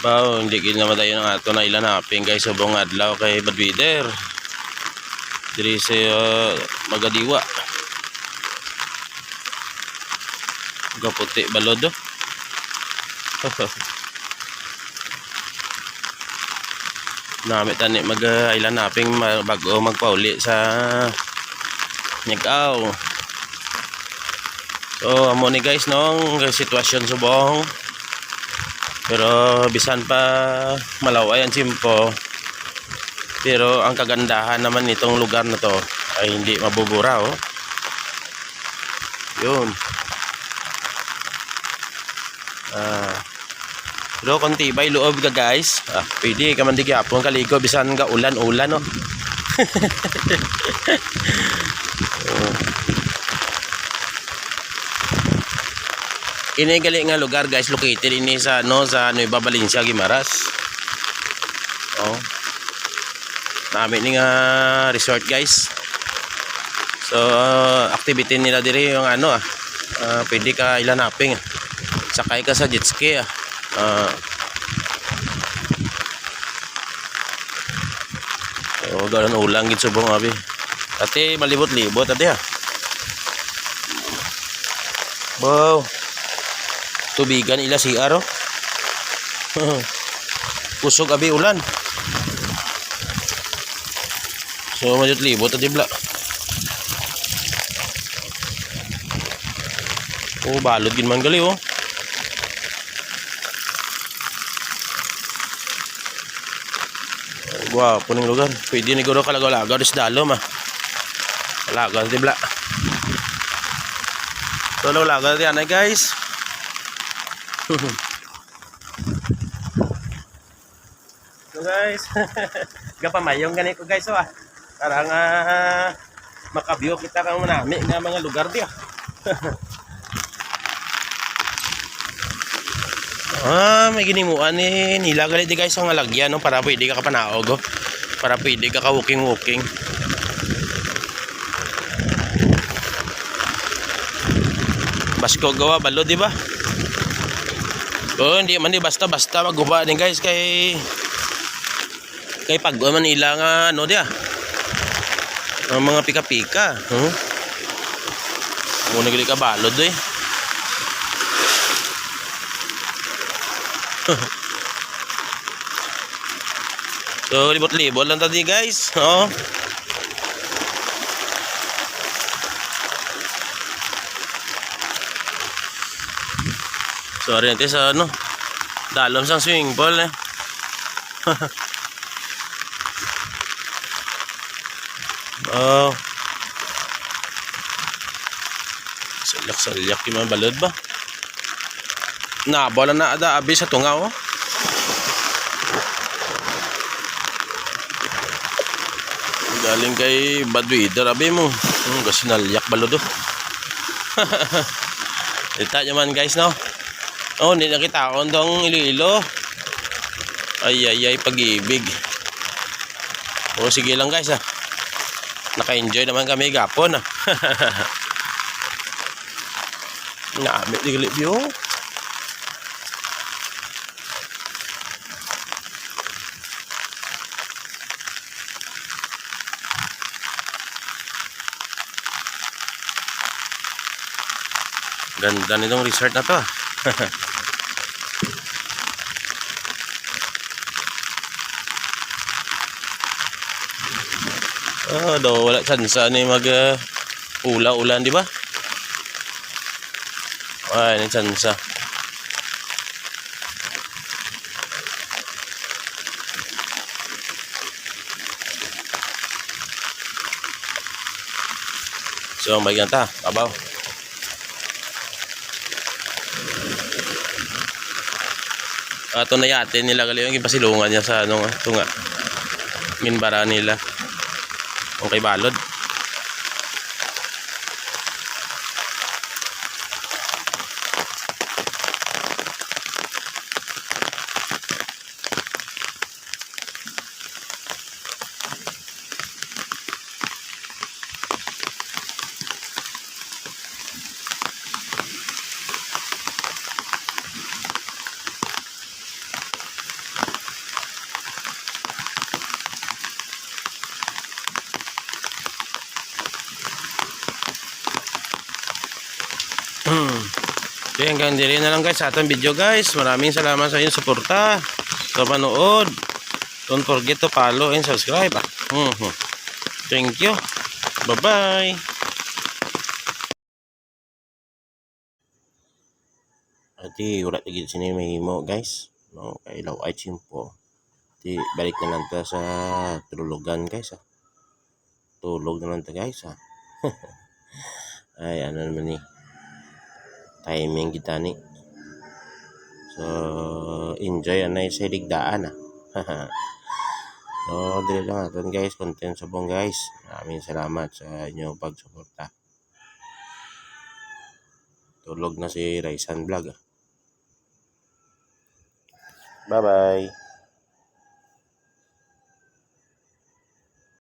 Bao, hindi gid naman tayo ng ato na ilan haping guys subong adlaw kay Badwider. Diri sa Magadiwa. Gaputi balod do. Nami tani mag ilan haping bago magpauli sa Nikaw. So amo ni guys nong sitwasyon subong. Pero bisan pa malaway ang simpo. Pero ang kagandahan naman nitong lugar na to ay hindi mabubura oh. Yun. Pero kung tibay loob ka guys, pwede ka man di gyapon kaligo bisan ka ulan-ulan oh. Ini gali nga lugar guys, located ini sa Nueva Valencia, Guimaras. Oh. Namin ni nga resort guys. So activity nila diri yung pwede ka ilanaping. Sakay ka sa jet ski ganon ulang gid subong abi. Ate malibot-libot ate Wow. Tubigan ila si Aro. Kusog abi ulan. So majud libot ati bla. Oh balod gid man gali oh. Wow, puning lugar. Pwede ni guro kalagaw-lagaw dis dalom Lagaw ati bla. So lagaw ati anay guys. So guys, gapamayong ganito guys Parang maka-view kita kang manami nga mga lugar diya. May ginimuan ni nila galit di guys ang alagyan no, para pwede ka kapanaog para pwede ka walking. Basko gawa balo di ba? Oh, hindi man di basta magguba din guys kay pag man nila nga dia. Ang mga pika-pika, Muna gali ka balod So libot-libot lang tadi guys, Sorry nanti sa dalam sang swimming pool Oh. Salyak yung mga balod ba? Bola na ada abi sa tunga Galing kay Badwider abi mo. Kasi nalyak balod Kita naman guys no. Oh, hindi nakita ko tong Iloilo. Ay pag-ibig. Oh, sige lang guys Naka-enjoy naman kami gapon Nami di view. Ganda nitong resort na to wala tsansa ni mag ula-ulan di ba? Ay, ni tsansa. So, may ganta, babaw. Ito na yate nila gali yung ipasilungan niya sa tunga. Minbara nila. Okay balod. hanggang diri na lang guys sa atong video guys. Maraming salamat sa inyong suporta sa panood. Don't forget to follow and subscribe. Thank you. Bye-bye. Ati wala tigit sini mahimo guys. No, kay law ay chimpo. Ati balik na lang ta sa tulugan guys. Tulog na lang ta guys. Ay ano naman ni. Timing kita ni. So enjoy anay sa ligdaan. So dili lang aton guys, content sa bong guys. Maraming salamat sa inyong pagsuporta. Tulog na si Raisan Vlog. Bye-bye.